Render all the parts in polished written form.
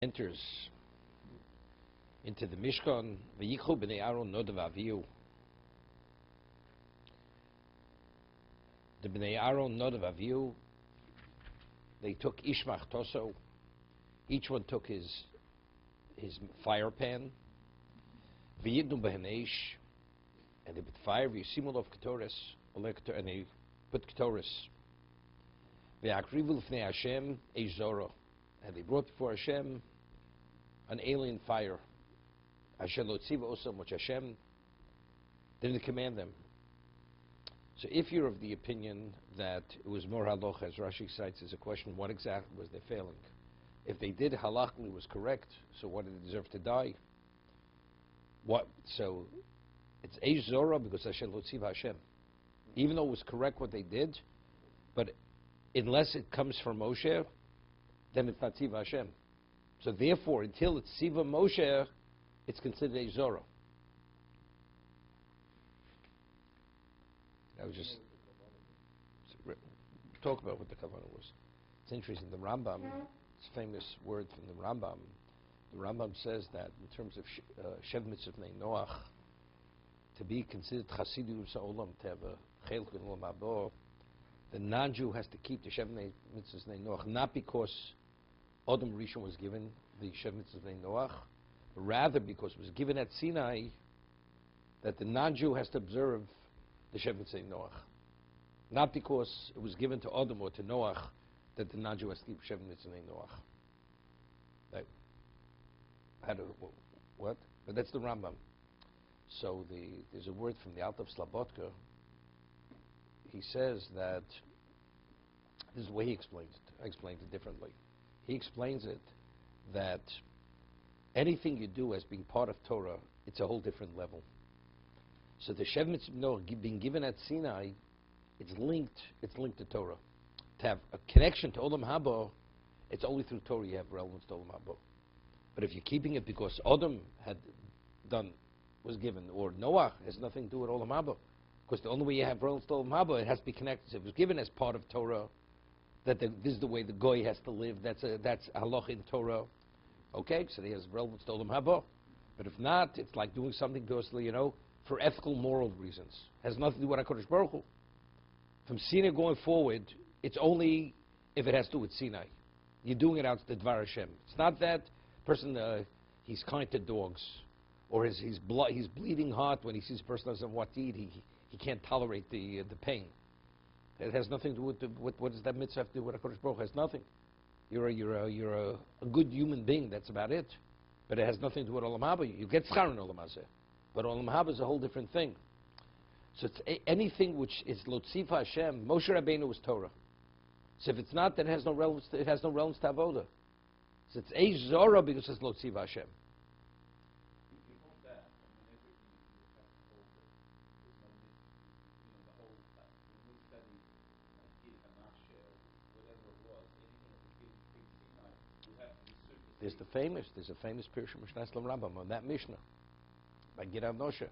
enters into the Mishkan, v'yichlu b'nei Aaron nodav avihu. The b'nei Aaron nodav avihu, they took ishmach toso. Each one took his fire pan. V'yidnu b'haneish, and they put fire. V'yisimul of ketores, and they put ketores. V'yakrivu l'fnei Hashem eish zoro, and they brought before Hashem an alien fire. Hashem lo tziva osam, which Hashem didn't command them. So if you're of the opinion that it was more halacha, as Rashi cites, is a question, what exactly was they failing? If they did halachically was correct, so what did they deserve to die? What? So it's eish zora because Hashem lo tziva Hashem. Even though it was correct what they did, but unless it comes from Moshe, then it's not tziva Hashem. So therefore, until it's tziva Moshe, it's considered eish zora. I was just talk about what the kavanah was. It's interesting. The Rambam, it's a famous word from the Rambam. The Rambam says that in terms of Shev Mitzvah Bnei Noach, to be considered Chasidus Ha'olam, to have a Chelk in Olam Haba, the non-Jew has to keep the Shev Mitzvah Bnei Noach, not because Adam Rishon was given the Shev Mitzvah Bnei Noach, but rather because it was given at Sinai, that the non-Jew has to observe the Shev Mitzvah Noach. Not because it was given to Adam or to Noach that the non-Jew has to keep Shev Mitzvah Noach. Like, what? But that's the Rambam. So there's a word from the Alta of Slabotka. He says that, this is the way he explains it. I explained it differently. He explains it that anything you do as being part of Torah, it's a whole different level. So the Shev Mitzvah Noach being given at Sinai, it's linked to Torah. To have a connection to Olam Haba, it's only through Torah you have relevance to Olam Haba. But if you're keeping it because Adam was given, or Noah has nothing to do with Olam Haba, because the only way you have relevance to Olam Haba, it has to be connected. So if it was given as part of Torah, that this is the way the goy has to live, that's halach in Torah, okay, so he has relevance to Olam Haba. But if not, it's like doing something because, for ethical, moral reasons. Has nothing to do with HaKadosh Baruch Hu. From Sinai going forward, it's only if it has to do with Sinai. You're doing it out to Dvar Hashem. It's not that person, he's kind to dogs, or he's bleeding heart when he sees a person doesn't know what to eat. He can't tolerate the pain. It has nothing to do with what does that mitzvah have to do with HaKadosh Baruch Hu? It has nothing. You're a good human being, that's about it. But it has nothing to do with Olam Haba. You get schar in Olam Hazeh. But Olam Haba is a whole different thing. So it's anything which is Lotzifa Hashem. Moshe Rabbeinu was Torah. So if it's not, then it has no relevance to Avodah. So it's Eish Zora because it's Lotzifa Hashem. There's a famous Pirush Mishnah Rambam on that Mishnah by Gid Noshe.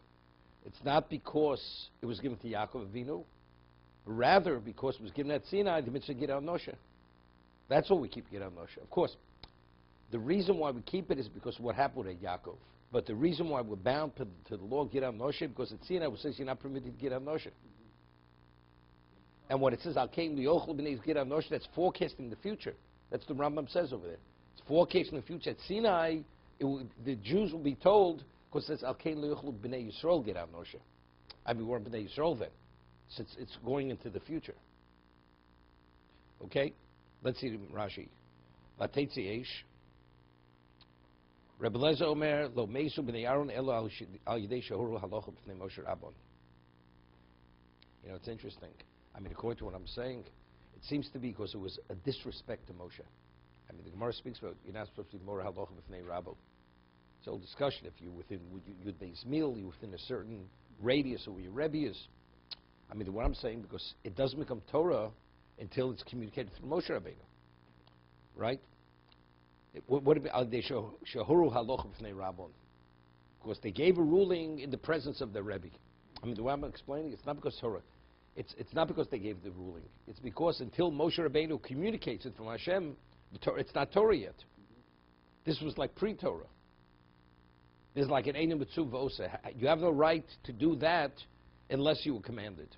It's not because it was given to Yaakov Avinu, rather because it was given at Sinai, the mitzvah Gid Noshe. That's what we keep Gid Noshe. Of course, the reason why we keep it is because of what happened with Yaakov. But the reason why we're bound to the law Gid Noshe, because at Sinai it says you're not permitted to Gid Noshe. And when it says Al Kain Liyochel B'nei Gid Noshe, that's forecasting the future. That's the Rambam says over there. It's forecasting the future. At Sinai, the Jews will be told, because it says Al Kain Liyochel B'nei Yisrael Gid Noshe. I mean, we weren't B'nei Yisrael then. So it's going into the future. Okay? Let's see Rashi. Vatetzi Eish. Rebbe Lezer Omer, Lo Meisu B'nei Aaron Elo Al Yidei Shahuru Halocha B'nei Moshe Rabban. It's interesting. I mean, according to what I'm saying, it seems to be because it was a disrespect to Moshe. I mean, the Gemara speaks about you're not supposed to be more Halocha B'nei Rabbo. It's a whole discussion. If you're within your day's meal, you're within a certain radius of where your Rebbe is. I mean, what I'm saying, because it doesn't become Torah until it's communicated through Moshe Rabbeinu. Right? What about they shahuru halocha b'fnei Rabban? Because they gave a ruling in the presence of the Rebbe. I mean, the way I'm explaining, it's not because Torah. It's not because they gave the ruling. It's because until Moshe Rabbeinu communicates it from Hashem, it's not Torah yet. This was like pre-Torah. There's like an Einem Mitzvah Osa. You have no right to do that unless you were commanded.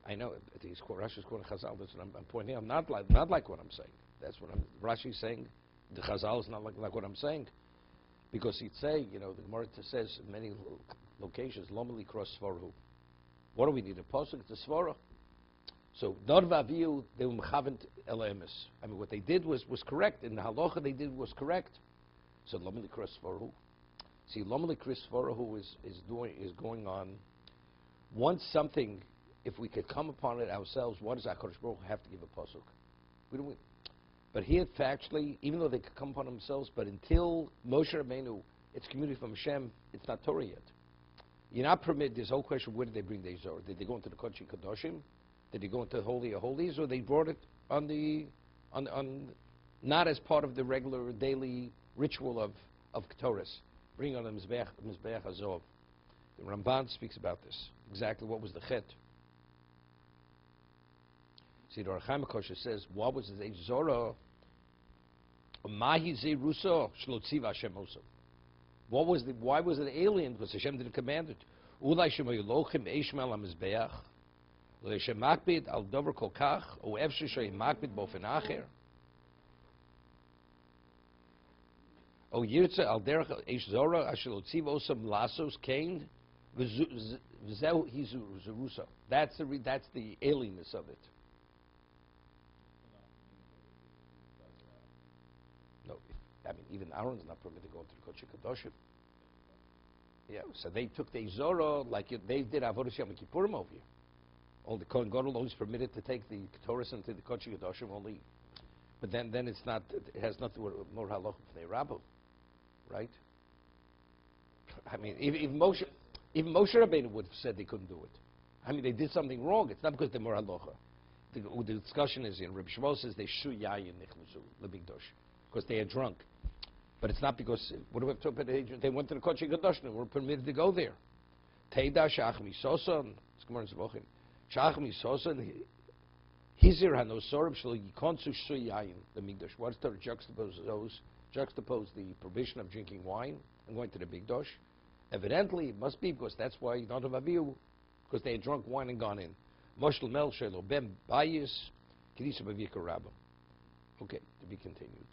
I know Rashi's quoting Chazal. That's what I'm pointing out. Not like what I'm saying. That's what Rashi's saying. The Chazal is not like what I'm saying, because he'd say, the Gemara says in many locations, Lomeli cross Svarhu. What do we need? A pasuk? It's a Svara. So Darvaviu they were mechavent elemis. I mean, what they did was correct. In the halacha they did was correct. So Lomeli cross Svarhu. See, Lomeli cross Svarhu is going on. Once something, if we could come upon it ourselves, what does HaKadosh Baruch Hu have to give a pasuk? We don't. But here, factually, even though they could come upon themselves, but until Moshe Rabbeinu, it's community from Hashem, it's not Torah yet. You're not permitted. This whole question: where did they bring the Zohar? Did they go into the Kodesh Kadoshim? Did they go into the Holy of Holies, or they brought it on not as part of the regular daily ritual of Ketores? Bring on the Mizbeach Hazov. The Ramban speaks about this. Exactly what was the chet? See, the Archaim Kosher says, what was the Zohar? Mahi Zeruso Shlotziv Hashem Oso. Why was it alien? Because Hashem didn't command it. Ulai Shemayolochem Eishmal HaMizbeach Le'Shem Makbid Al Dover Kol Kach O Efshe Shoy Makbid Bofen Acher O Yirtze Al Derech Eish Zora Asher Lotziv Osam Lasos Kain V'Zeu Hizu Zeruso. That's the alienness of it. No, I mean, even Aaron's not permitted to go into the Kodesh Kadoshim. Yeah, so they took the Zora like they did Avodas Yom Kippurim over here. Only the Kohen Gadol always permitted to take the Ketores into the Kodesh Kadoshim only, but then it's not. It has nothing to do with more halacha for the rabbi, right? I mean, even Moshe Rabbeinu would have said they couldn't do it. I mean, they did something wrong. It's not because they're more halacha. The discussion is in Rabbi Shmuel says they shu yayin nichlusu lebigdosh because they are drunk. But it's not because, what do we have to put? They went to the Kodesh Kadoshim and were permitted to go there. Teida shach misoson, it's Gemara Zvochim. Shach misoson, hizir hanosorim shlo yikonsu shu yayin the migdosh. What's to juxtapose the prohibition of drinking wine and going to the Bigdosh? Evidently, it must be because that's why you don't have a view, because they had drunk wine and gone in. Moshel mel shelo bem bayis kedisa b'vika rabba. Okay, to be continued.